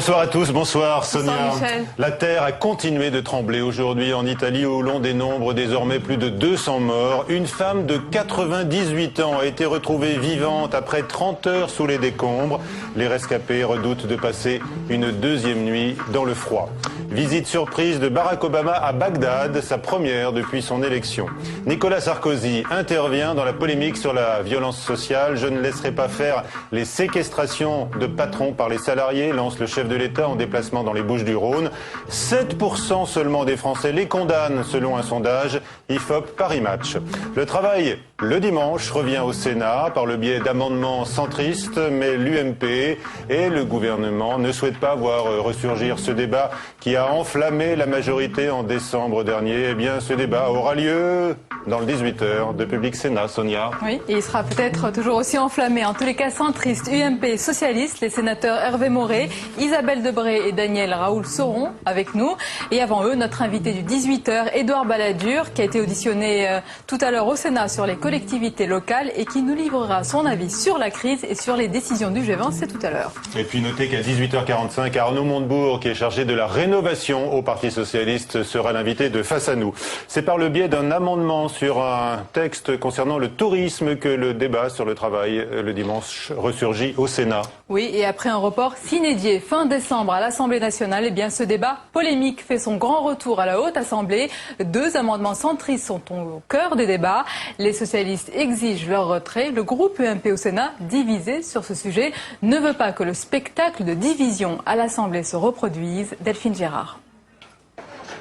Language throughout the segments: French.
Bonsoir à tous, bonsoir Sonia. Bonsoir Michel. La terre a continué de trembler aujourd'hui en Italie où l'on dénombre désormais plus de 200 morts. Une femme de 98 ans a été retrouvée vivante après 30 heures sous les décombres. Les rescapés redoutent de passer une deuxième nuit dans le froid. Visite surprise de Barack Obama à Bagdad, sa première depuis son élection. Nicolas Sarkozy intervient dans la polémique sur la violence sociale. Je ne laisserai pas faire les séquestrations de patrons par les salariés, lance le chef de l'État en déplacement dans les Bouches-du-Rhône. 7% seulement des Français les condamnent selon un sondage IFOP Paris Match. Le travail, le dimanche, revient au Sénat par le biais d'amendements centristes, mais l'UMP et le gouvernement ne souhaitent pas voir ressurgir ce débat qui a enflammé la majorité en décembre dernier. Eh bien, ce débat aura lieu dans le 18h de Public Sénat, Sonia. Oui, et il sera peut-être toujours aussi enflammé. En tous les cas, centristes, UMP, socialistes, les sénateurs Hervé Maurey, Isabelle Debré et Daniel Raoult seront avec nous. Et avant eux, notre invité du 18h, Édouard Balladur, qui a été auditionné tout à l'heure au Sénat sur les collectivités locales et qui nous livrera son avis sur la crise et sur les décisions du G20. C'est tout à l'heure. Et puis notez qu'à 18h45, Arnaud Montebourg, qui est chargé de la rénovation au Parti Socialiste, sera l'invité de Face à nous. C'est par le biais d'un amendement sur un texte concernant le tourisme que le débat sur le travail le dimanche ressurgit au Sénat. Oui, et après un report s'inédié fin décembre à l'Assemblée nationale, eh bien ce débat polémique fait son grand retour à la Haute Assemblée. 2 amendements centristes sont au cœur des débats. Les socialistes exigent leur retrait. Le groupe UMP au Sénat, divisé sur ce sujet, ne veut pas que le spectacle de division à l'Assemblée se reproduise. Delphine Gérard.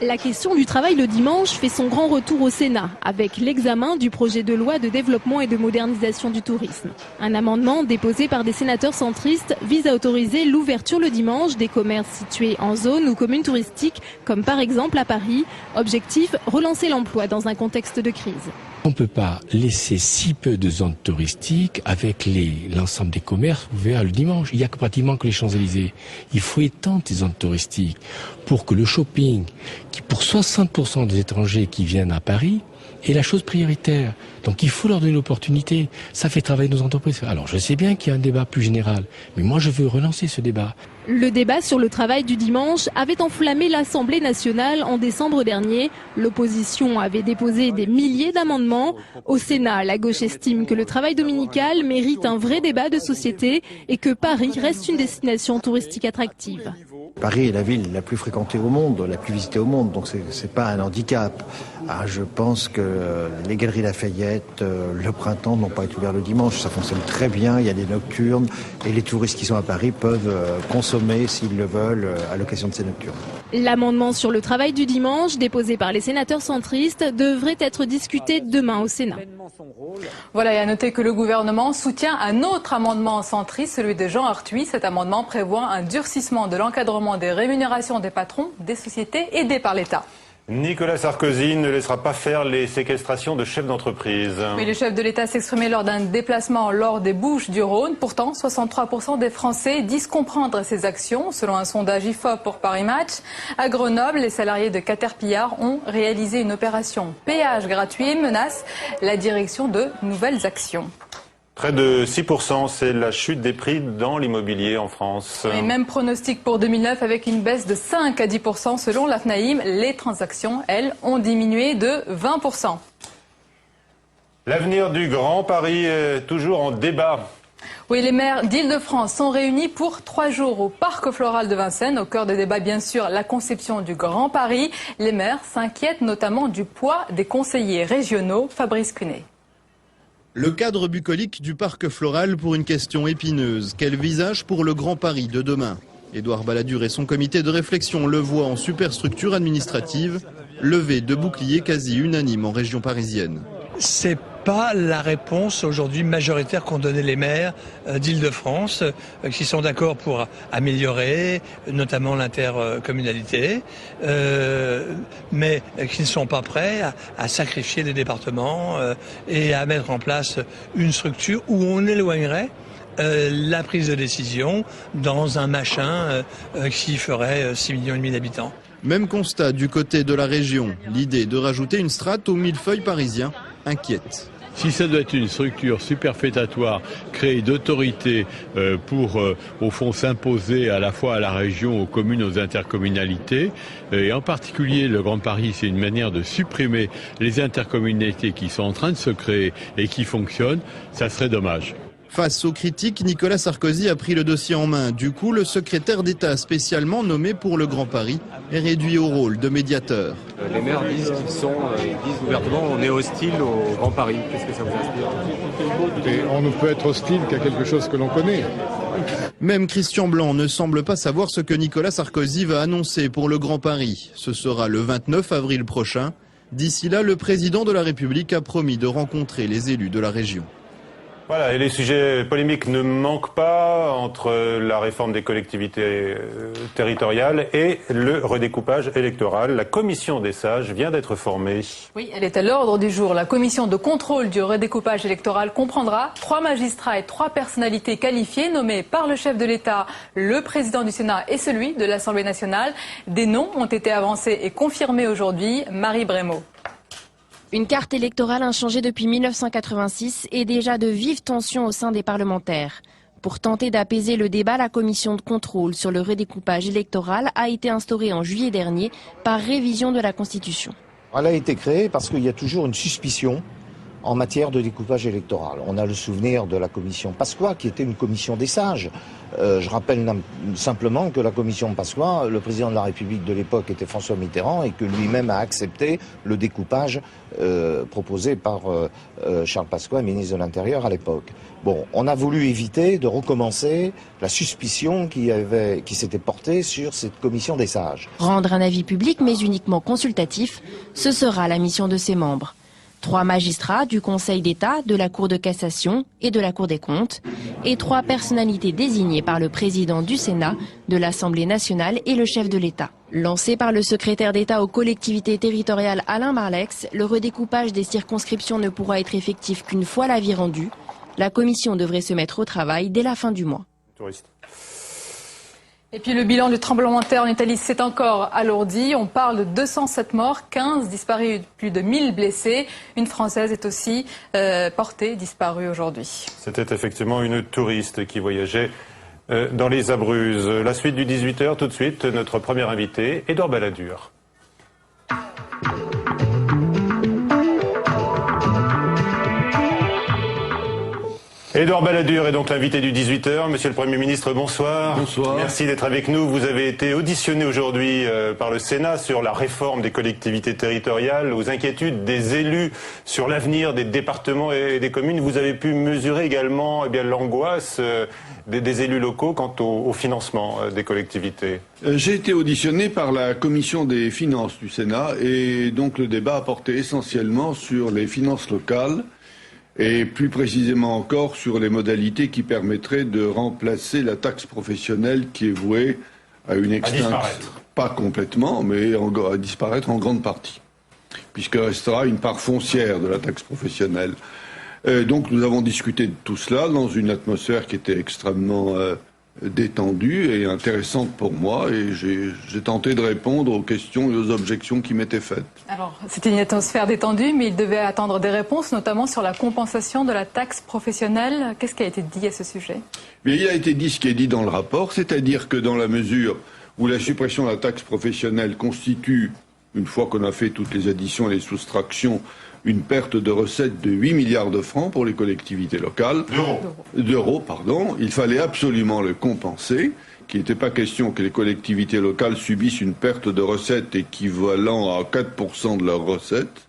La question du travail le dimanche fait son grand retour au Sénat, avec l'examen du projet de loi de développement et de modernisation du tourisme. Un amendement déposé par des sénateurs centristes vise à autoriser l'ouverture le dimanche des commerces situés en zone ou communes touristiques, comme par exemple à Paris. Objectif, relancer l'emploi dans un contexte de crise. On ne peut pas laisser si peu de zones touristiques avec l'ensemble des commerces ouverts le dimanche. Il n'y a pratiquement que les Champs-Élysées. Il faut étendre ces zones touristiques pour que le shopping, qui pour 60% des étrangers qui viennent à Paris, est la chose prioritaire. Donc il faut leur donner l'opportunité. Ça fait travailler nos entreprises. Alors je sais bien qu'il y a un débat plus général, mais moi je veux relancer ce débat. Le débat sur le travail du dimanche avait enflammé l'Assemblée nationale en décembre dernier. L'opposition avait déposé des milliers d'amendements. Au Sénat, la gauche estime que le travail dominical mérite un vrai débat de société et que Paris reste une destination touristique attractive. Paris est la ville la plus fréquentée au monde, la plus visitée au monde, donc c'est pas un handicap. Je pense que les Galeries Lafayette, le Printemps n'ont pas été ouverts le dimanche, ça fonctionne très bien, il y a des nocturnes et les touristes qui sont à Paris peuvent consommer, s'ils le veulent, à l'occasion de ces nocturnes. L'amendement sur le travail du dimanche, déposé par les sénateurs centristes, devrait être discuté demain au Sénat. Voilà, et à noter que le gouvernement soutient un autre amendement centriste, celui de Jean Arthuis. Cet amendement prévoit un durcissement de l'encadrement des rémunérations des patrons des sociétés aidées par l'État. Nicolas Sarkozy ne laissera pas faire les séquestrations de chefs d'entreprise. Oui, le chef de l'État s'exprimait lors d'un déplacement lors des Bouches-du-Rhône. Pourtant, 63% des Français disent comprendre ces actions, selon un sondage IFOP pour Paris Match. À Grenoble, les salariés de Caterpillar ont réalisé une opération péage gratuit et menacent la direction de nouvelles actions. Près de 6%, c'est la chute des prix dans l'immobilier en France. Et même pronostic pour 2009 avec une baisse de 5 à 10% selon la FNAIM. Les transactions, elles, ont diminué de 20%. L'avenir du Grand Paris est toujours en débat. Oui, les maires d'Île-de-France sont réunis pour 3 jours au Parc Floral de Vincennes. Au cœur des débats, bien sûr, la conception du Grand Paris. Les maires s'inquiètent notamment du poids des conseillers régionaux. Fabrice Cunet. Le cadre bucolique du parc floral pour une question épineuse. Quel visage pour le Grand Paris de demain? Édouard Balladur et son comité de réflexion le voient en superstructure administrative, levée de boucliers quasi unanime en région parisienne. C'est pas la réponse aujourd'hui majoritaire qu'ont donné les maires d'Île-de-France, qui sont d'accord pour améliorer notamment l'intercommunalité, mais qui ne sont pas prêts à sacrifier les départements et à mettre en place une structure où on éloignerait la prise de décision dans un machin qui ferait 6,5 millions d'habitants. Même constat du côté de la région, l'idée de rajouter une strate au millefeuille parisien inquiète. Si ça doit être une structure superfétatoire créée d'autorités pour, au fond, s'imposer à la fois à la région, aux communes, aux intercommunalités, et en particulier le Grand Paris, c'est une manière de supprimer les intercommunalités qui sont en train de se créer et qui fonctionnent, ça serait dommage. Face aux critiques, Nicolas Sarkozy a pris le dossier en main. Du coup, le secrétaire d'État spécialement nommé pour le Grand Paris est réduit au rôle de médiateur. Les maires disent ouvertement on est hostile au Grand Paris. Qu'est-ce que ça vous inspire? Et on ne peut être hostile qu'à quelque chose que l'on connaît. Même Christian Blanc ne semble pas savoir ce que Nicolas Sarkozy va annoncer pour le Grand Paris. Ce sera le 29 avril prochain. D'ici là, le président de la République a promis de rencontrer les élus de la région. Voilà, et les sujets polémiques ne manquent pas entre la réforme des collectivités territoriales et le redécoupage électoral. La commission des sages vient d'être formée. Oui, elle est à l'ordre du jour. La commission de contrôle du redécoupage électoral comprendra 3 magistrats et 3 personnalités qualifiées nommées par le chef de l'État, le président du Sénat et celui de l'Assemblée nationale. Des noms ont été avancés et confirmés aujourd'hui. Marie Brémaud. Une carte électorale inchangée depuis 1986 et déjà de vives tensions au sein des parlementaires. Pour tenter d'apaiser le débat, la commission de contrôle sur le redécoupage électoral a été instaurée en juillet dernier par révision de la Constitution. Elle a été créée parce qu'il y a toujours une suspicion en matière de découpage électoral. On a le souvenir de la commission Pasqua, qui était une commission des sages. Je rappelle simplement que la commission Pasqua, le président de la République de l'époque était François Mitterrand et que lui-même a accepté le découpage proposé par Charles Pasqua, ministre de l'Intérieur à l'époque. Bon, on a voulu éviter de recommencer la suspicion qui s'était portée sur cette commission des sages. Rendre un avis public, mais uniquement consultatif, ce sera la mission de ses membres. 3 magistrats du Conseil d'État, de la Cour de cassation et de la Cour des comptes, et 3 personnalités désignées par le président du Sénat, de l'Assemblée nationale et le chef de l'État. Lancé par le secrétaire d'État aux collectivités territoriales Alain Marlex, le redécoupage des circonscriptions ne pourra être effectif qu'une fois l'avis rendu. La commission devrait se mettre au travail dès la fin du mois. Et puis le bilan du tremblement de terre en Italie s'est encore alourdi. On parle de 207 morts, 15 disparus, plus de 1000 blessés. Une Française est aussi portée disparue aujourd'hui. C'était effectivement une touriste qui voyageait dans les Abruzzes. La suite du 18h, tout de suite, notre premier invité, Édouard Balladur. Édouard Balladur est donc l'invité du 18h. Monsieur le Premier ministre, bonsoir. Bonsoir. Merci d'être avec nous. Vous avez été auditionné aujourd'hui par le Sénat sur la réforme des collectivités territoriales, aux inquiétudes des élus sur l'avenir des départements et des communes. Vous avez pu mesurer également l'angoisse des élus locaux quant au financement des collectivités. J'ai été auditionné par la commission des finances du Sénat et donc le débat a porté essentiellement sur les finances locales et plus précisément encore sur les modalités qui permettraient de remplacer la taxe professionnelle qui est vouée à une extinction. Pas complètement, mais à disparaître en grande partie, puisqu'il restera une part foncière de la taxe professionnelle. Donc nous avons discuté de tout cela dans une atmosphère qui était extrêmement détendue et intéressante pour moi, et j'ai tenté de répondre aux questions et aux objections qui m'étaient faites. Alors, c'était une atmosphère détendue, mais il devait attendre des réponses, notamment sur la compensation de la taxe professionnelle. Qu'est-ce qui a été dit à ce sujet? Mais il a été dit ce qui est dit dans le rapport, c'est-à-dire que dans la mesure où la suppression de la taxe professionnelle constitue, une fois qu'on a fait toutes les additions et les soustractions, une perte de recettes de 8 milliards de francs pour les collectivités locales. D'euros, pardon. Il fallait absolument le compenser, qu'il n'était pas question que les collectivités locales subissent une perte de recettes équivalent à 4% de leurs recettes.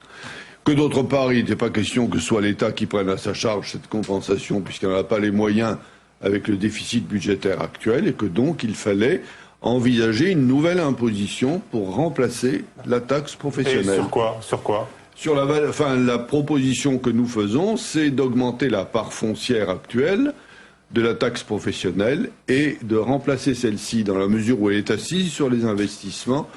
Que d'autre part, il n'était pas question que ce soit l'État qui prenne à sa charge cette compensation, puisqu'il n'en a pas les moyens avec le déficit budgétaire actuel, et que donc il fallait envisager une nouvelle imposition pour remplacer la taxe professionnelle. Et sur quoi Sur la proposition que nous faisons, c'est d'augmenter la part foncière actuelle de la taxe professionnelle et de remplacer celle-ci, dans la mesure où elle est assise sur les investissements,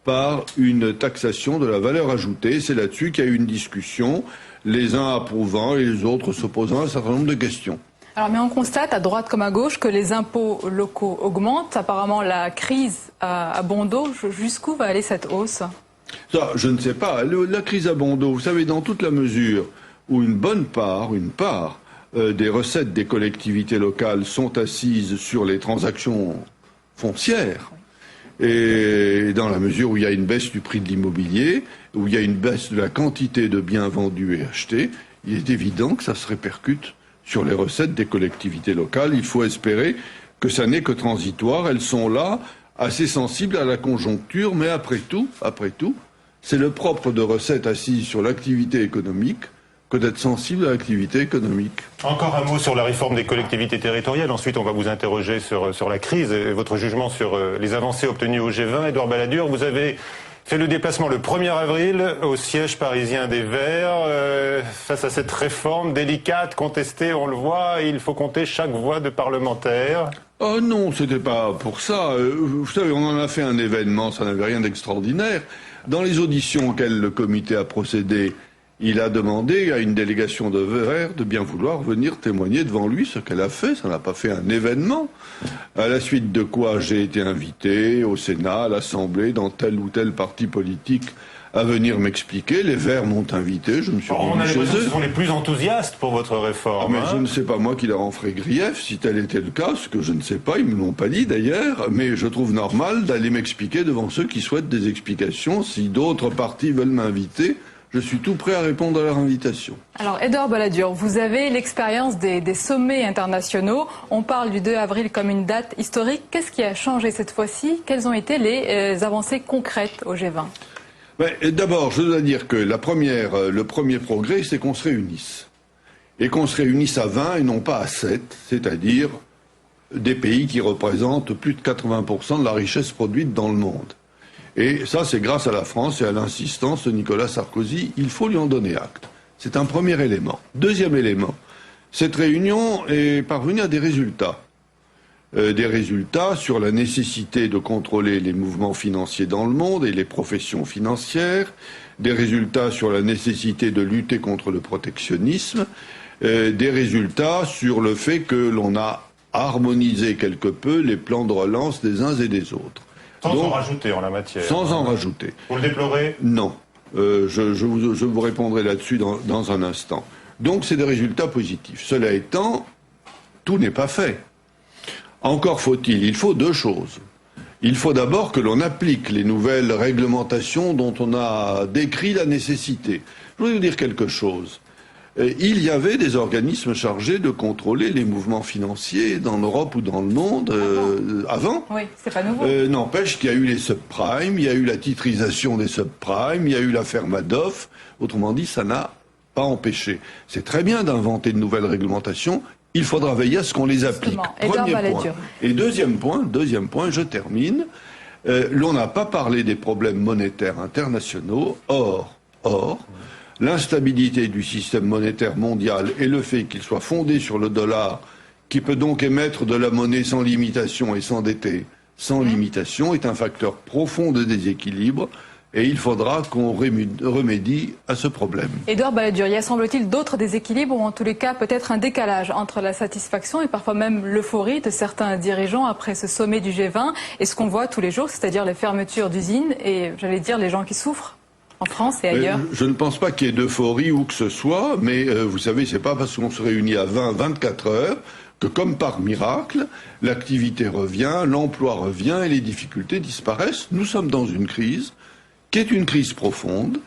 par une taxation de la valeur ajoutée. C'est là-dessus qu'il y a eu une discussion, les uns approuvant et les autres s'opposant à un certain nombre de questions. Alors, mais on constate, à droite comme à gauche, que les impôts locaux augmentent. Apparemment, la crise a bon dos. Jusqu'où va aller cette hausse ? Ça, je ne sais pas. La crise à bon dos, vous savez, dans toute la mesure où une part des recettes des collectivités locales sont assises sur les transactions foncières. Et dans la mesure où il y a une baisse du prix de l'immobilier, où il y a une baisse de la quantité de biens vendus et achetés, il est évident que ça se répercute sur les recettes des collectivités locales. Il faut espérer que ça n'est que transitoire. Elles sont là, assez sensibles à la conjoncture, mais après tout, c'est le propre de recettes assises sur l'activité économique que d'être sensible à l'activité économique. Encore un mot sur la réforme des collectivités territoriales. Ensuite, on va vous interroger sur la crise et votre jugement sur les avancées obtenues au G20. Édouard Balladur, vous avez fait le déplacement le 1er avril au siège parisien des Verts. Face à cette réforme délicate, contestée, on le voit, il faut compter chaque voix de parlementaire. Oh non, c'était pas pour ça. Vous savez, on en a fait un événement, ça n'avait rien d'extraordinaire. Dans les auditions auxquelles le comité a procédé, il a demandé à une délégation de Verts de bien vouloir venir témoigner devant lui ce qu'elle a fait. Ça n'a pas fait un événement. À la suite de quoi j'ai été invité au Sénat, à l'Assemblée, dans tel ou tel parti politique, à venir m'expliquer. Les Verts m'ont invité, je me suis rendu chez eux. Ce sont les plus enthousiastes pour votre réforme. Mais je ne sais pas moi qui leur en ferai grief, si tel était le cas, ce que je ne sais pas, ils ne me l'ont pas dit d'ailleurs, mais je trouve normal d'aller m'expliquer devant ceux qui souhaitent des explications. Si d'autres partis veulent m'inviter, je suis tout prêt à répondre à leur invitation. Alors, Édouard Balladur, vous avez l'expérience des sommets internationaux. On parle du 2 avril comme une date historique. Qu'est-ce qui a changé cette fois-ci? Quelles ont été les avancées concrètes au G20? D'abord, je dois dire que le premier progrès, c'est qu'on se réunisse. Et qu'on se réunisse à 20 et non pas à 7, c'est-à-dire des pays qui représentent plus de 80% de la richesse produite dans le monde. Et ça, c'est grâce à la France et à l'insistance de Nicolas Sarkozy. Il faut lui en donner acte. C'est un premier élément. Deuxième élément, cette réunion est parvenue à des résultats. Des résultats sur la nécessité de contrôler les mouvements financiers dans le monde et les professions financières, des résultats sur la nécessité de lutter contre le protectionnisme, des résultats sur le fait que l'on a harmonisé quelque peu les plans de relance des uns et des autres. Sans en rajouter en la matière. Sans en rajouter. Vous le déplorez? Non. Je vous répondrai là-dessus dans un instant. Donc c'est des résultats positifs. Cela étant, tout n'est pas fait. Encore il faut deux choses. Il faut d'abord que l'on applique les nouvelles réglementations dont on a décrit la nécessité. Je voudrais vous dire quelque chose. Il y avait des organismes chargés de contrôler les mouvements financiers dans l'Europe ou dans le monde avant. Oui, c'est pas nouveau. N'empêche qu'il y a eu les subprimes, il y a eu la titrisation des subprimes, il y a eu l'affaire Madoff. Autrement dit, ça n'a pas empêché. C'est très bien d'inventer de nouvelles réglementations. Il faudra veiller à ce qu'on les applique. Premier point. Et deuxième point, je termine. L'on n'a pas parlé des problèmes monétaires internationaux. Or, l'instabilité du système monétaire mondial et le fait qu'il soit fondé sur le dollar, qui peut donc émettre de la monnaie sans limitation et s'endetter sans limitation, est un facteur profond de déséquilibre. Et il faudra qu'on remédie à ce problème. Édouard Balladur, il y a semble-t-il d'autres déséquilibres ou en tous les cas peut-être un décalage entre la satisfaction et parfois même l'euphorie de certains dirigeants après ce sommet du G20 et ce qu'on voit tous les jours, c'est-à-dire les fermetures d'usines et j'allais dire les gens qui souffrent en France et ailleurs. Je ne pense pas qu'il y ait d'euphorie où que ce soit, mais vous savez, c'est pas parce qu'on se réunit à 24 heures que comme par miracle, l'activité revient, l'emploi revient et les difficultés disparaissent. Nous sommes dans une crise qui est une crise profonde,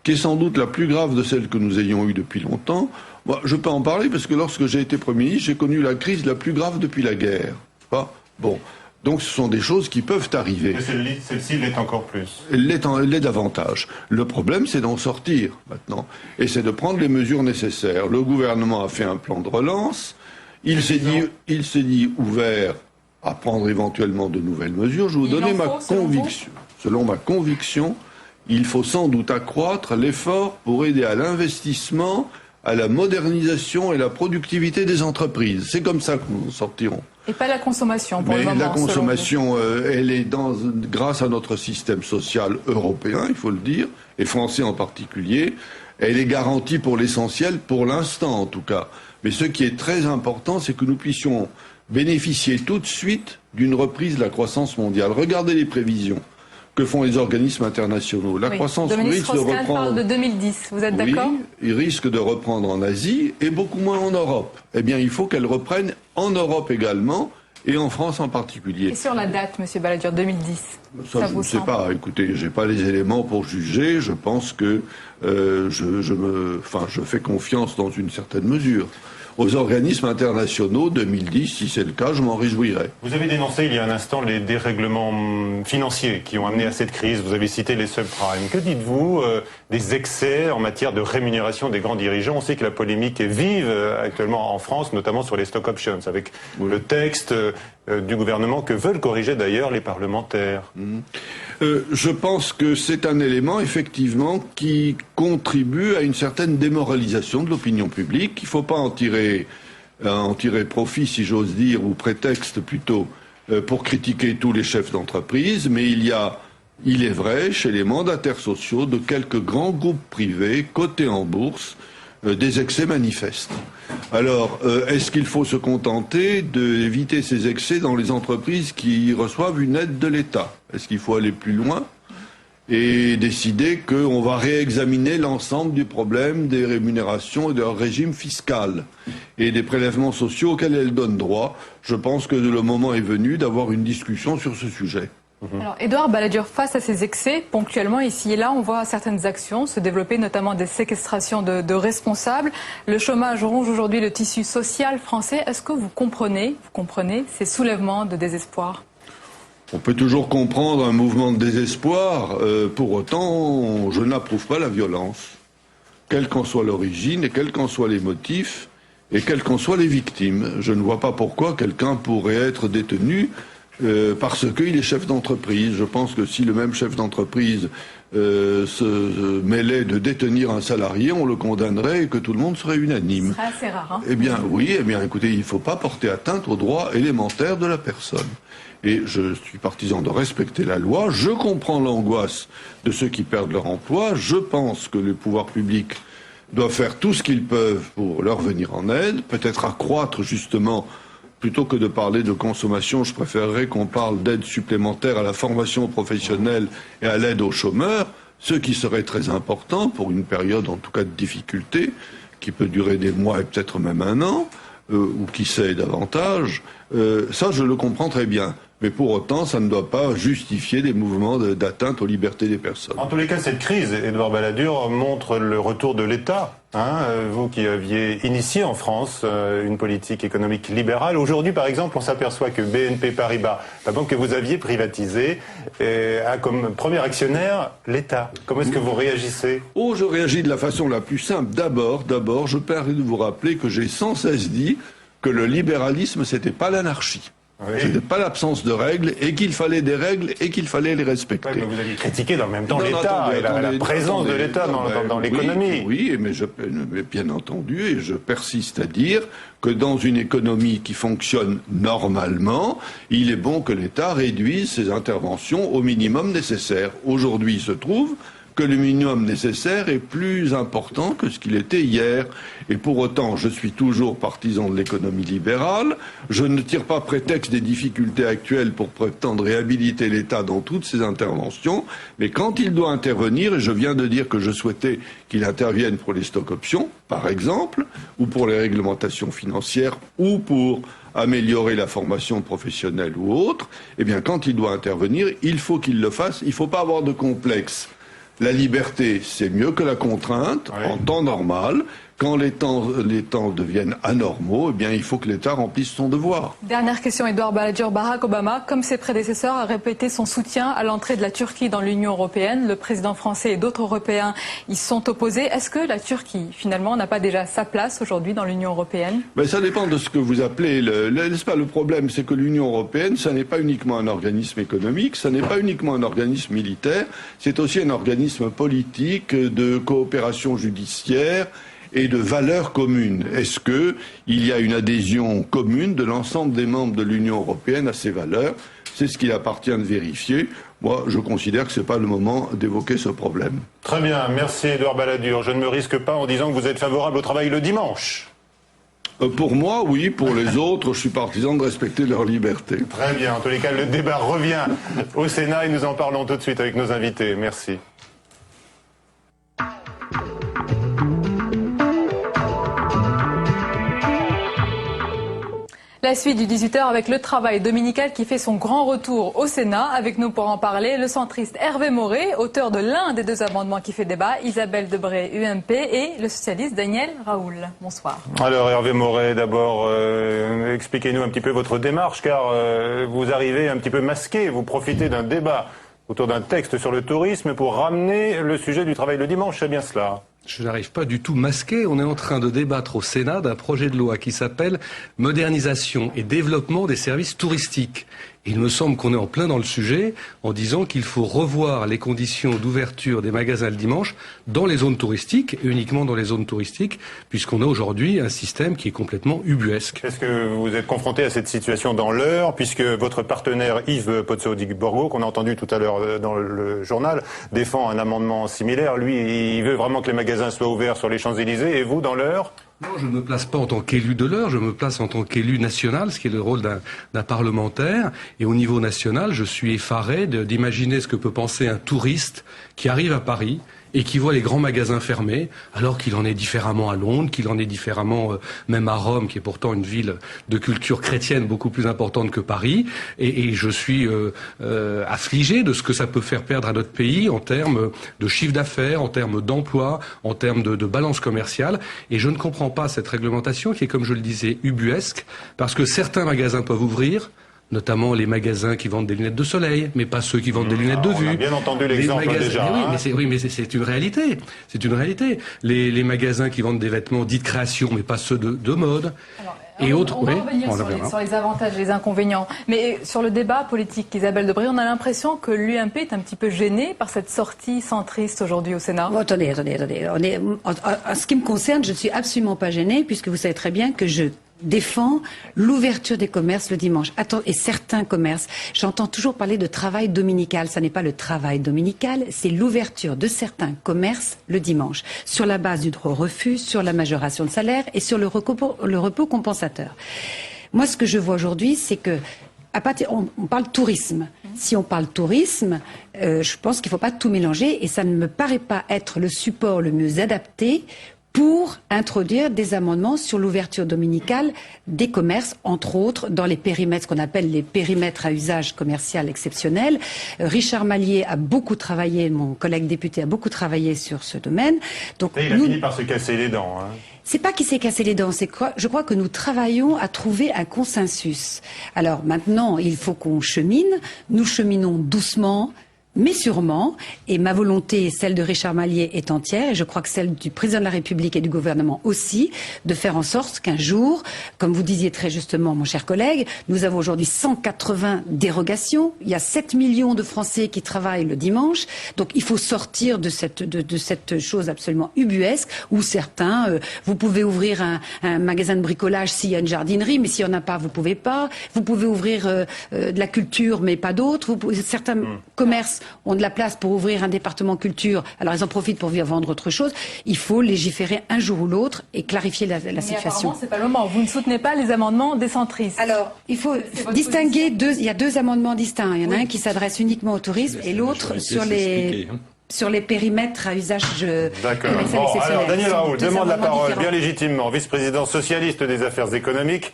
qui est sans doute la plus grave de celle que nous ayons eue depuis longtemps. Moi, je peux en parler parce que lorsque j'ai été Premier ministre, j'ai connu la crise la plus grave depuis la guerre. Bon, donc ce sont des choses qui peuvent arriver. Mais celle-ci l'est encore plus. Elle l'est davantage. Le problème, c'est d'en sortir maintenant. Et c'est de prendre les mesures nécessaires. Le gouvernement a fait un plan de relance. Il s'est dit ouvert à prendre éventuellement de nouvelles mesures. Je vais vous donner ma conviction. Selon ma conviction, il faut sans doute accroître l'effort pour aider à l'investissement, à la modernisation et la productivité des entreprises. C'est comme ça que nous en sortirons. Et pas la consommation pour le moment. Mais la consommation, elle est grâce à notre système social européen, il faut le dire, et français en particulier, elle est garantie pour l'essentiel, pour l'instant en tout cas. Mais ce qui est très important, c'est que nous puissions bénéficier tout de suite d'une reprise de la croissance mondiale. Regardez les prévisions. que font les organismes internationaux. La croissance risque de reprendre. Parle de 2010, vous êtes d'accord? Oui, il risque de reprendre en Asie et beaucoup moins en Europe. Eh bien, il faut qu'elle reprenne en Europe également et en France en particulier. Et sur la date, Monsieur Balladur, 2010, ça je ne sais pas. Écoutez, j'ai pas les éléments pour juger. Je pense que je fais confiance dans une certaine mesure aux organismes internationaux. 2010, si c'est le cas, je m'en réjouirai. Vous avez dénoncé il y a un instant les dérèglements financiers qui ont amené à cette crise. Vous avez cité les subprimes. Que dites-vous des excès en matière de rémunération des grands dirigeants? On sait que la polémique est vive actuellement en France, notamment sur les stock options, avec le texte du gouvernement que veulent corriger d'ailleurs les parlementaires. Je pense que c'est un élément, effectivement, qui contribue à une certaine démoralisation de l'opinion publique. Il ne faut pas en tirer profit, si j'ose dire, ou prétexte plutôt, pour critiquer tous les chefs d'entreprise, mais il est vrai, chez les mandataires sociaux de quelques grands groupes privés cotés en bourse, des excès manifestes. Alors, est-ce qu'il faut se contenter d'éviter ces excès dans les entreprises qui reçoivent une aide de l'État? Est-ce qu'il faut aller plus loin et décider qu'on va réexaminer l'ensemble du problème des rémunérations et de leur régime fiscal et des prélèvements sociaux auxquels elles donnent droit? Je pense que le moment est venu d'avoir une discussion sur ce sujet. Alors, Édouard Balladur, face à ces excès, ponctuellement, ici et là, on voit certaines actions se développer, notamment des séquestrations de responsables. Le chômage ronge aujourd'hui le tissu social français. Est-ce que vous comprenez ces soulèvements de désespoir? On peut toujours comprendre un mouvement de désespoir. Pour autant, je n'approuve pas la violence, quelle qu'en soit l'origine et quels qu'en soient les motifs et quelles qu'en soient les victimes. Je ne vois pas pourquoi quelqu'un pourrait être détenu parce qu'il est chef d'entreprise. Je pense que si le même chef d'entreprise se mêlait de détenir un salarié, on le condamnerait et que tout le monde serait unanime. C'est assez rare, hein? Eh bien, oui, écoutez, il ne faut pas porter atteinte aux droits élémentaires de la personne. Et je suis partisan de respecter la loi. Je comprends l'angoisse de ceux qui perdent leur emploi. Je pense que les pouvoirs publics doivent faire tout ce qu'ils peuvent pour leur venir en aide, peut-être accroître justement. Plutôt que de parler de consommation, je préférerais qu'on parle d'aide supplémentaire à la formation professionnelle et à l'aide aux chômeurs, ce qui serait très important pour une période en tout cas de difficulté, qui peut durer des mois et peut-être même un an, ou qui sait davantage. Ça, je le comprends très bien. Mais pour autant, ça ne doit pas justifier des mouvements d'atteinte aux libertés des personnes. En tous les cas, cette crise, Édouard Balladur, montre le retour de l'État. Vous qui aviez initié en France une politique économique libérale. Aujourd'hui, par exemple, on s'aperçoit que BNP Paribas, la banque que vous aviez privatisée, a comme premier actionnaire l'État. Comment est-ce que vous réagissez? Je réagis de la façon la plus simple. D'abord, je permets de vous rappeler que j'ai sans cesse dit que le libéralisme, c'était pas l'anarchie. Oui. C'était pas l'absence de règles, et qu'il fallait des règles, et qu'il fallait les respecter. Ouais, mais vous aviez critiqué dans le même temps l'État, et la présence de l'État dans l'économie. Oui, mais bien entendu, et je persiste à dire que dans une économie qui fonctionne normalement, il est bon que l'État réduise ses interventions au minimum nécessaire. Aujourd'hui, il se trouve que le minimum nécessaire est plus important que ce qu'il était hier. Et pour autant, je suis toujours partisan de l'économie libérale. Je ne tire pas prétexte des difficultés actuelles pour prétendre réhabiliter l'État dans toutes ses interventions. Mais quand il doit intervenir, et je viens de dire que je souhaitais qu'il intervienne pour les stock options, par exemple, ou pour les réglementations financières, ou pour améliorer la formation professionnelle ou autre, eh bien, quand il doit intervenir, il faut qu'il le fasse. Il ne faut pas avoir de complexe. La liberté, c'est mieux que la contrainte, en temps normal. Quand les temps deviennent anormaux, eh bien, il faut que l'État remplisse son devoir. Dernière question, Édouard Balladur. Barack Obama, comme ses prédécesseurs, a répété son soutien à l'entrée de la Turquie dans l'Union européenne. Le président français et d'autres Européens y sont opposés. Est-ce que la Turquie, finalement, n'a pas déjà sa place aujourd'hui dans l'Union européenne? Ça dépend de ce que vous appelez. N'est-ce pas, le problème, c'est que l'Union européenne, ça n'est pas uniquement un organisme économique, ça n'est pas uniquement un organisme militaire, c'est aussi un organisme politique, de coopération judiciaire et de valeurs communes. Est-ce qu'il y a une adhésion commune de l'ensemble des membres de l'Union européenne à ces valeurs? C'est ce qu'il appartient de vérifier. Moi, je considère que ce n'est pas le moment d'évoquer ce problème. Très bien, merci Édouard Balladur. Je ne me risque pas en disant que vous êtes favorable au travail le dimanche. Pour moi, oui. Pour les autres, je suis partisan de respecter leur liberté. Très bien. En tous les cas, le débat revient au Sénat et nous en parlons tout de suite avec nos invités. Merci. La suite du 18h avec le travail dominical qui fait son grand retour au Sénat. Avec nous pour en parler, le centriste Hervé Maurey, auteur de l'un des 2 amendements qui fait débat, Isabelle Debré, UMP, et le socialiste Daniel Raoul. Bonsoir. Alors Hervé Maurey, d'abord, expliquez-nous un petit peu votre démarche, car vous arrivez un petit peu masqué, vous profitez d'un débat autour d'un texte sur le tourisme pour ramener le sujet du travail le dimanche, c'est bien cela ? Je n'arrive pas du tout masqué. On est en train de débattre au Sénat d'un projet de loi qui s'appelle « Modernisation et développement des services touristiques ». Il me semble qu'on est en plein dans le sujet en disant qu'il faut revoir les conditions d'ouverture des magasins le dimanche dans les zones touristiques, et uniquement dans les zones touristiques, puisqu'on a aujourd'hui un système qui est complètement ubuesque. Est-ce que vous êtes confronté à cette situation dans l'heure, puisque votre partenaire Yves Pozzo-di-Borgo, qu'on a entendu tout à l'heure dans le journal, défend un amendement similaire. Lui, il veut vraiment que les magasins soient ouverts sur les Champs-Élysées, et vous, dans l'heure ? Non, je ne me place pas en tant qu'élu de l'heure, je me place en tant qu'élu national, ce qui est le rôle d'un parlementaire. Et au niveau national, je suis effaré d'imaginer ce que peut penser un touriste qui arrive à Paris et qui voit les grands magasins fermés, alors qu'il en est différemment à Londres, qu'il en est différemment même à Rome, qui est pourtant une ville de culture chrétienne beaucoup plus importante que Paris. Et je suis affligé de ce que ça peut faire perdre à notre pays en termes de chiffre d'affaires, en termes d'emploi, en termes de balance commerciale. Et je ne comprends pas cette réglementation qui est, comme je le disais, ubuesque, parce que certains magasins peuvent ouvrir, notamment les magasins qui vendent des lunettes de soleil, mais pas ceux qui vendent des lunettes de vue. On a bien entendu l'exemple déjà. Mais c'est une réalité. C'est une réalité. Les magasins qui vendent des vêtements dits de création, mais pas ceux de mode. Alors, et autres, on va revenir sur les avantages et les inconvénients. Mais sur le débat politique, Isabelle Debré, on a l'impression que l'UMP est un petit peu gênée par cette sortie centriste aujourd'hui au Sénat. Bon, attendez. En ce qui me concerne, je ne suis absolument pas gênée, puisque vous savez très bien que je défend l'ouverture des commerces le dimanche. Et certains commerces, j'entends toujours parler de travail dominical. Ça n'est pas le travail dominical, c'est l'ouverture de certains commerces le dimanche, sur la base du droit au refus, sur la majoration de salaire et sur le repos compensateur. Moi, ce que je vois aujourd'hui, c'est que on parle tourisme. Si on parle tourisme, je pense qu'il ne faut pas tout mélanger et ça ne me paraît pas être le support le mieux adapté pour introduire des amendements sur l'ouverture dominicale des commerces, entre autres dans les périmètres, ce qu'on appelle les périmètres à usage commercial exceptionnel. Richard Mallier a beaucoup travaillé, mon collègue député a beaucoup travaillé sur ce domaine. Donc, il a fini par se casser les dents. C'est pas qu'il s'est cassé les dents, je crois que nous travaillons à trouver un consensus. Alors maintenant, il faut qu'on chemine, nous cheminons doucement, mais sûrement, et ma volonté, celle de Richard Mallier, est entière, et je crois que celle du président de la République et du gouvernement aussi, de faire en sorte qu'un jour, comme vous disiez très justement, mon cher collègue, nous avons aujourd'hui 180 dérogations, il y a 7 millions de Français qui travaillent le dimanche, donc il faut sortir de cette chose absolument ubuesque, où certains, vous pouvez ouvrir un magasin de bricolage s'il y a une jardinerie, mais s'il n'y en a pas, vous pouvez pas, vous pouvez ouvrir de la culture, mais pas d'autres, certains commerces ont de la place pour ouvrir un département culture, alors ils en profitent pour vendre autre chose. Il faut légiférer un jour ou l'autre et clarifier la situation. Apparemment, c'est pas le moment. Vous ne soutenez pas les amendements des centristes. Alors, il faut distinguer il y a 2 amendements distincts. Il y en a un qui s'adresse uniquement au tourisme et l'autre sur les périmètres à usage D'accord. Bon, alors Daniel Raoul demande la parole bien légitimement, vice-président socialiste des affaires économiques.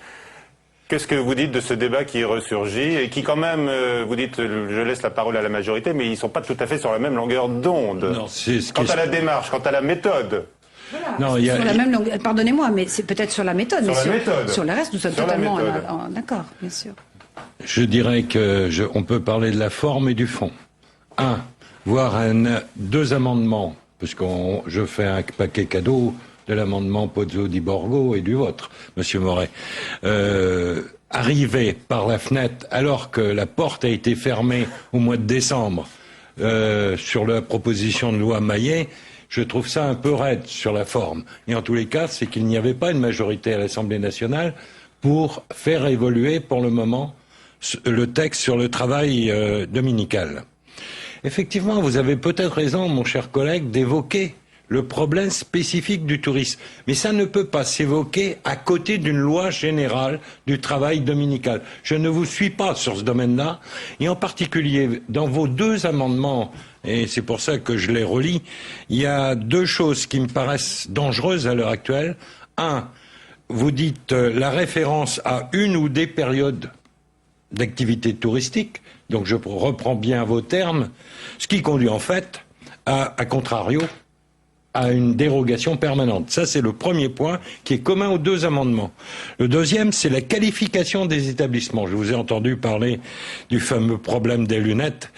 Qu'est-ce que vous dites de ce débat qui ressurgit et qui quand même, vous dites, je laisse la parole à la majorité, mais ils ne sont pas tout à fait sur la même longueur d'onde. Quant à la démarche, quant à la méthode. Voilà. Non, sur la même longueur. Pardonnez-moi, mais c'est peut-être sur la méthode. Sur le reste, nous sommes totalement d'accord, bien sûr. Je dirais on peut parler de la forme et du fond. Voire 2 amendements, puisque je fais un paquet cadeau de l'amendement Pozzo-di-Borgo et du vôtre, Monsieur Maurey. Arriver par la fenêtre alors que la porte a été fermée au mois de décembre sur la proposition de loi Maillet, je trouve ça un peu raide sur la forme. Et en tous les cas, c'est qu'il n'y avait pas une majorité à l'Assemblée nationale pour faire évoluer pour le moment le texte sur le travail dominical. Effectivement, vous avez peut-être raison, mon cher collègue, d'évoquer le problème spécifique du tourisme. Mais ça ne peut pas s'évoquer à côté d'une loi générale du travail dominical. Je ne vous suis pas sur ce domaine-là, et en particulier dans vos 2 amendements, et c'est pour ça que je les relis, il y a 2 choses qui me paraissent dangereuses à l'heure actuelle. 1, vous dites la référence à une ou des périodes d'activité touristique, donc je reprends bien vos termes, ce qui conduit en fait à contrario, à une dérogation permanente. Ça, c'est le premier point qui est commun aux 2 amendements. Le deuxième, c'est la qualification des établissements. Je vous ai entendu parler du fameux problème des lunettes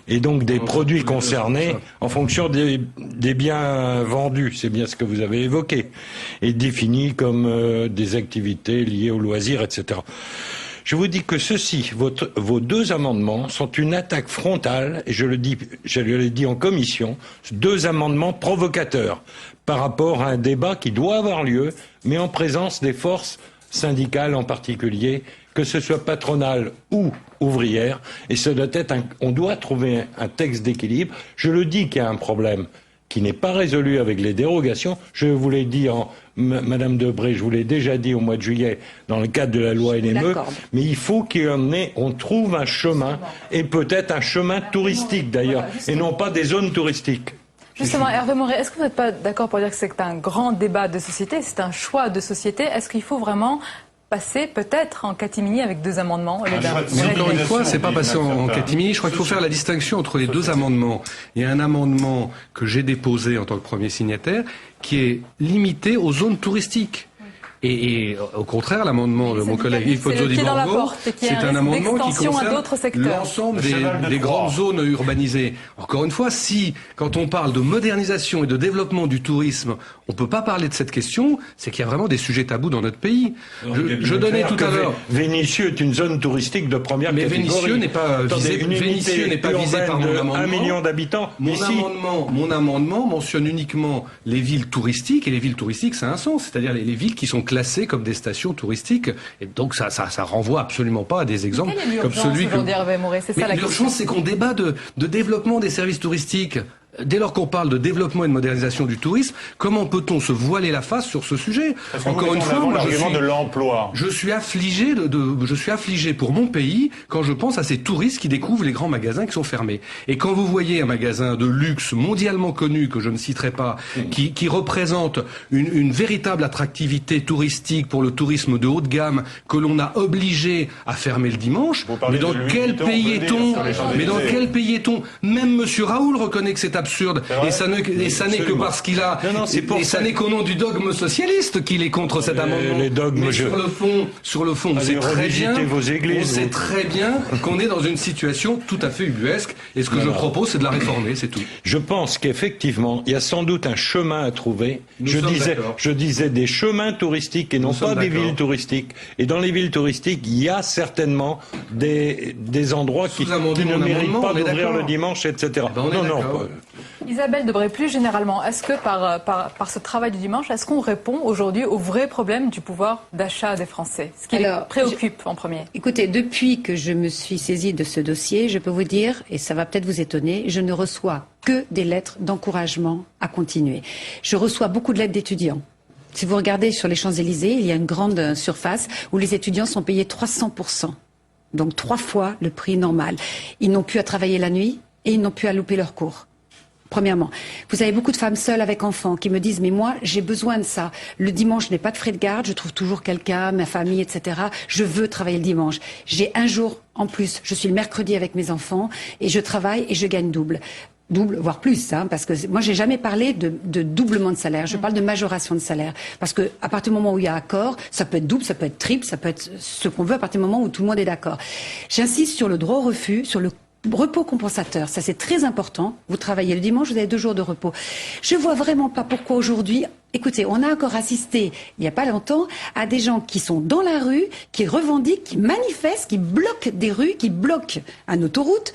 et donc des produits concernés en fonction des biens vendus. C'est bien ce que vous avez évoqué. Et définis comme des activités liées aux loisirs, etc. Je vous dis que vos 2 amendements sont une attaque frontale, et je l'ai dit en commission, 2 amendements provocateurs par rapport à un débat qui doit avoir lieu, mais en présence des forces syndicales en particulier, que ce soit patronales ou ouvrières, et on doit trouver un texte d'équilibre. Je le dis qu'il y a un problème qui n'est pas résolu avec les dérogations. Je vous l'ai dit Madame Debré, je vous l'ai déjà dit au mois de juillet dans le cadre de la loi LME, mais il faut qu'on trouve un chemin, et peut-être un chemin touristique d'ailleurs, et non pas des zones touristiques. Justement, Hervé Moret, est-ce que vous n'êtes pas d'accord pour dire que c'est un grand débat de société, c'est un choix de société? Est-ce qu'il faut vraiment passer peut-être en catimini avec 2 amendements? Encore une fois, c'est pas passer en catimini. Je crois qu'il faut faire la distinction entre les 2 amendements. Il y a un amendement que j'ai déposé en tant que premier signataire qui est limité aux zones touristiques. Et au contraire, l'amendement de mon collègue Yves Pozzo-di-Borgo, c'est un amendement qui concerne l'ensemble des grandes zones urbanisées. Encore une fois, si, quand on parle de modernisation et de développement du tourisme, on ne peut pas parler de cette question, c'est qu'il y a vraiment des sujets tabous dans notre pays. Je donnais tout à l'heure... Vénissieux est une zone touristique de première catégorie. Mais Vénissieux n'est pas visé par mon amendement. 1 million d'habitants. Mon amendement mentionne uniquement les villes touristiques, et les villes touristiques, ça a un sens. C'est-à-dire les villes qui sont classées comme des stations touristiques, et donc ça renvoie absolument pas à des exemples comme celui que... L'urgence, c'est qu'on débat de développement des services touristiques. Dès lors qu'on parle de développement et de modernisation du tourisme, comment peut-on se voiler la face sur ce sujet? Encore une fois, moi, je suis affligé pour mon pays quand je pense à ces touristes qui découvrent les grands magasins qui sont fermés. Et quand vous voyez un magasin de luxe mondialement connu, que je ne citerai pas, qui représente une véritable attractivité touristique pour le tourisme de haut de gamme, que l'on a obligé à fermer le dimanche, mais dans quel pays est-on? Même Monsieur Raoul reconnaît que c'est absurde, et ça n'est que parce qu'il a, et ça n'est qu'au nom du dogme socialiste qu'il est contre cet amendement. Les dogmes, mais sur le fond, on sait très bien qu'on est dans une situation tout à fait ubuesque, et ce que je propose, c'est de la réformer, c'est tout. Je pense qu'effectivement, il y a sans doute un chemin à trouver. Je disais des chemins touristiques et non pas des villes touristiques. Et dans les villes touristiques, il y a certainement des endroits qui ne méritent pas d'ouvrir le dimanche, etc. Isabelle Debré, plus généralement, est-ce que par ce travail du dimanche, est-ce qu'on répond aujourd'hui au vrai problème du pouvoir d'achat des Français? Ce qui les préoccupe en premier. Écoutez, depuis que je me suis saisie de ce dossier, je peux vous dire, et ça va peut-être vous étonner, je ne reçois que des lettres d'encouragement à continuer. Je reçois beaucoup de lettres d'étudiants. Si vous regardez sur les Champs-Élysées, il y a une grande surface où les étudiants sont payés 300%. Donc 3 fois le prix normal. Ils n'ont plus à travailler la nuit et ils n'ont plus à louper leurs cours. Premièrement, vous avez beaucoup de femmes seules avec enfants qui me disent « mais moi, j'ai besoin de ça. Le dimanche, je n'ai pas de frais de garde, je trouve toujours quelqu'un, ma famille, etc. Je veux travailler le dimanche. J'ai un jour en plus. Je suis le mercredi avec mes enfants et je travaille et je gagne double, voire plus, parce que moi j'ai jamais parlé de doublement de salaire, je parle de majoration de salaire, parce que à partir du moment où il y a accord, ça peut être double, ça peut être triple, ça peut être ce qu'on veut à partir du moment où tout le monde est d'accord. J'insiste sur le droit au refus, sur le repos compensateur, ça c'est très important. Vous travaillez le dimanche, vous avez 2 jours de repos. Je vois vraiment pas pourquoi aujourd'hui. Écoutez, on a encore assisté, il n'y a pas longtemps, à des gens qui sont dans la rue, qui revendiquent, qui manifestent, qui bloquent des rues, qui bloquent une autoroute,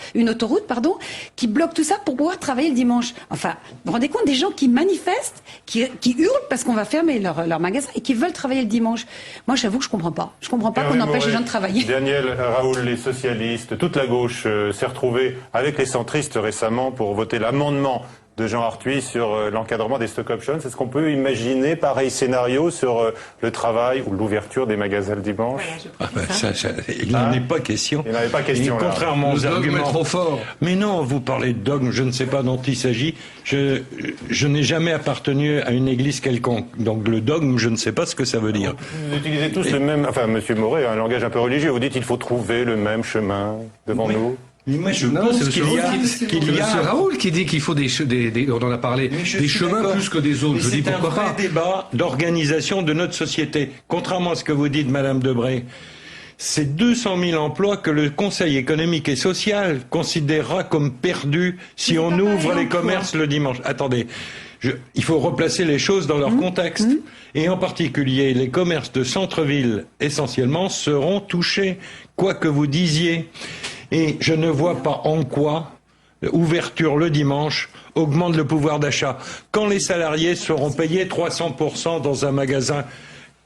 qui bloquent tout ça pour pouvoir travailler le dimanche. Enfin, vous vous rendez compte des gens qui manifestent, qui hurlent parce qu'on va fermer leur magasin et qui veulent travailler le dimanche. Moi, j'avoue que je comprends pas. Je comprends pas qu'on empêche les gens de travailler. Daniel, Raoul, les socialistes, toute la gauche s'est retrouvée avec les centristes récemment pour voter l'amendement de Jean Arthuis sur l'encadrement des stock options. Est-ce qu'on peut imaginer pareil scénario sur le travail ou l'ouverture des magasins le dimanche? Il n'en est pas question. Il n'en est pas question. Et contrairement aux arguments trop fort. Mais non, vous parlez de dogme, je ne sais pas dont il s'agit. Je n'ai jamais appartenu à une église quelconque. Donc le dogme, je ne sais pas ce que ça veut dire. Vous utilisez tous le même, enfin Monsieur Moret, un langage un peu religieux. Vous dites il faut trouver le même chemin devant nous. Mais moi, je pense qu'il y a... C'est Raoul qui dit qu'il faut on en a parlé, des chemins plus que des autres. Je dis pourquoi pas. C'est un vrai débat d'organisation de notre société. Contrairement à ce que vous dites, Madame Debré, c'est 200 000 emplois que le Conseil économique et social considérera comme perdus si on ouvre les commerces le dimanche. Attendez, il faut replacer les choses dans leur contexte. Et en particulier, les commerces de centre-ville, essentiellement, seront touchés, quoi que vous disiez. Et je ne vois pas en quoi l'ouverture le dimanche augmente le pouvoir d'achat. Quand les salariés seront payés 300% dans un magasin,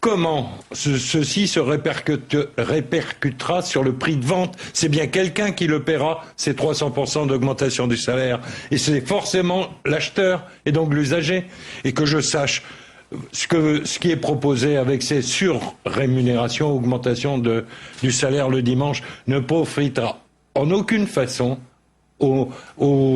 comment ceci se répercutera sur le prix de vente? C'est bien quelqu'un qui le paiera, ces 300% d'augmentation du salaire. Et c'est forcément l'acheteur et donc l'usager. Et que je sache, ce qui est proposé avec ces surrémunérations, augmentation du salaire le dimanche, ne profitera en aucune façon aux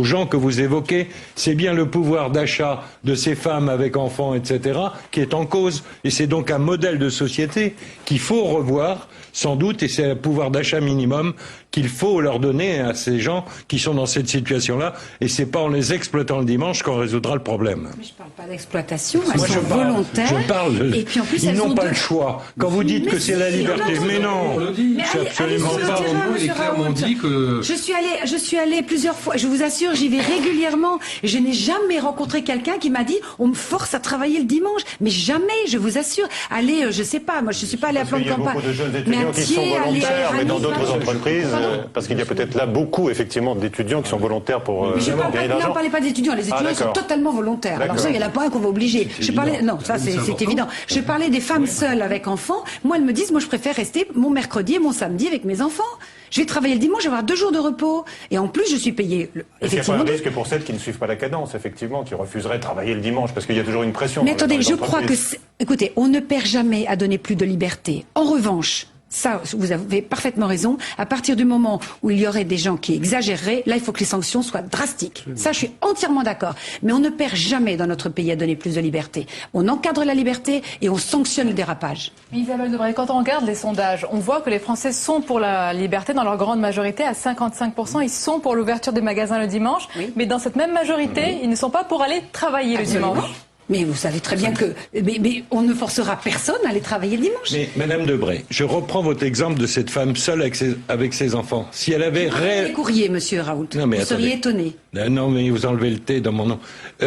gens que vous évoquez. C'est bien le pouvoir d'achat de ces femmes avec enfants, etc., qui est en cause. Et c'est donc un modèle de société qu'il faut revoir, sans doute, et c'est un pouvoir d'achat minimum qu'il faut leur donner à ces gens qui sont dans cette situation-là. Et c'est pas en les exploitant le dimanche qu'on résoudra le problème. Mais je parle pas d'exploitation, elles sont volontaires. Je parle. Et puis en plus, ils elles n'ont ont pas le choix. Quand vous dites que c'est la liberté, mais non, c'est absolument pas. Il est clairement dit que... Je suis allée plusieurs fois, je vous assure, j'y vais régulièrement. Je n'ai jamais rencontré quelqu'un qui m'a dit on me force à travailler le dimanche. Mais jamais, je vous assure. Allez, je sais pas, moi je suis pas allée à plan de campagne. Il y a beaucoup de jeunes étudiants qui sont volontaires, mais dans d'autres entreprises, parce qu'il y a peut-être là beaucoup effectivement d'étudiants qui sont volontaires pour gagner de l'argent. Non, parlez pas d'étudiants, les étudiants sont totalement volontaires. Alors ça, il y en a pas un qu'on va obliger. Je parlais, non, ça c'est évident. Je parlais des femmes seules avec enfants. Moi, elles me disent, moi je préfère rester mon mercredi et mon samedi avec mes enfants. Je vais travailler le dimanche, je vais avoir 2 jours de repos. Et en plus, je suis payée. Est-ce qu'il n'y a pas un risque pour celles qui ne suivent pas la cadence, effectivement, qui refuseraient de travailler le dimanche? Parce qu'il y a toujours une pression. Mais attendez, je crois que... Écoutez, on ne perd jamais à donner plus de liberté. En revanche, ça, vous avez parfaitement raison. À partir du moment où il y aurait des gens qui exagéreraient, là, il faut que les sanctions soient drastiques. Ça, je suis entièrement d'accord. Mais on ne perd jamais dans notre pays à donner plus de liberté. On encadre la liberté et on sanctionne le dérapage. Isabelle Debré, quand on regarde les sondages, on voit que les Français sont pour la liberté dans leur grande majorité. À 55%, ils sont pour l'ouverture des magasins le dimanche. Oui. Mais dans cette même majorité, ils ne sont pas pour aller travailler le dimanche. Mais vous savez très bien que mais on ne forcera personne à aller travailler le dimanche. Mais Madame Debré, je reprends votre exemple de cette femme seule avec ses enfants. Si elle avait les courriers, Monsieur Raoult, vous seriez étonné. Non, mais vous enlevez le thé dans mon nom.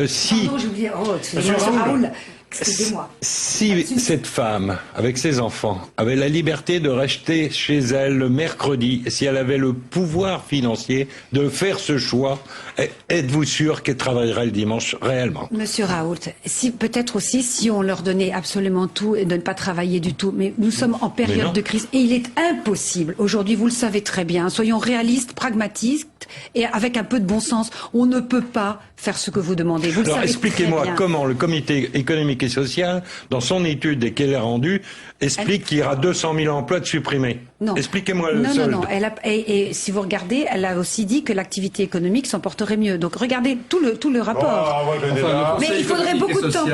Si. Pardon, je vous dis, Monsieur Raoult. Excusez-moi. Si cette femme, avec ses enfants, avait la liberté de rester chez elle le mercredi, si elle avait le pouvoir financier de faire ce choix, êtes-vous sûr qu'elle travaillerait le dimanche réellement? Monsieur Raoult, peut-être aussi si on leur donnait absolument tout et de ne pas travailler du tout. Mais nous sommes en période de crise et il est impossible. Aujourd'hui, vous le savez très bien, soyons réalistes, pragmatistes et avec un peu de bon sens. On ne peut pas faire ce que vous demandez. Vous Alors expliquez-moi comment le comité économique et social, dans son étude et qu'elle a rendue, explique qu'il y aura 200 000 emplois de supprimés. Non. Expliquez-moi le solde. Non. Et si vous regardez, elle a aussi dit que l'activité économique s'en porterait mieux. Donc regardez tout le rapport. Mais il faudrait beaucoup de temps.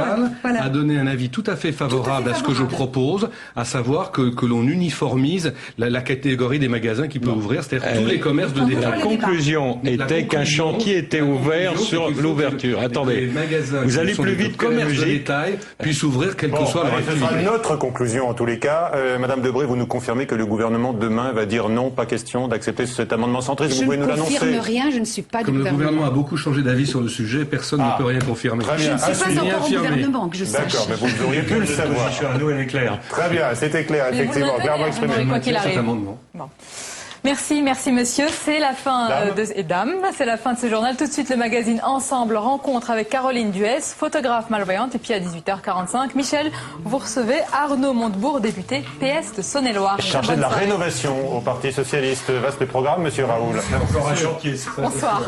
A donné un avis tout à fait favorable à ce que je propose, à savoir que l'on uniformise la catégorie des magasins qui peuvent ouvrir, c'est-à-dire tous les commerces de détail. La conclusion était qu'un chantier était ouvert sur l'ouverture. Attendez, vous allez plus vite que la musique. Détail puissent ouvrir quelle que soit leur activité. Ce sera notre conclusion en tous les cas. Madame Debré, vous nous confirmez que le gouvernement demain va dire non, pas question d'accepter cet amendement centriste. Vous pouvez nous l'annoncer? Je ne confirme rien, je ne suis pas du gouvernement. Comme le gouvernement a beaucoup changé d'avis sur le sujet, personne ne peut rien confirmer. Je ne suis pas encore au gouvernement, que je sache. D'accord, mais vous auriez pu le savoir. Nous, elle est claire. Très bien, c'était clair, effectivement, clairement exprimé. Quoi qu'il arrive. Bon. Merci monsieur. C'est la fin c'est la fin de ce journal. Tout de suite le magazine Ensemble, rencontre avec Caroline Duès, photographe malvoyante. Et puis à 18h45, Michel, vous recevez Arnaud Montebourg, député PS de Saône-et-Loire. Chargé de la rénovation au Parti Socialiste. Vaste programme, monsieur Raoul. Encore un chantier. Bonsoir.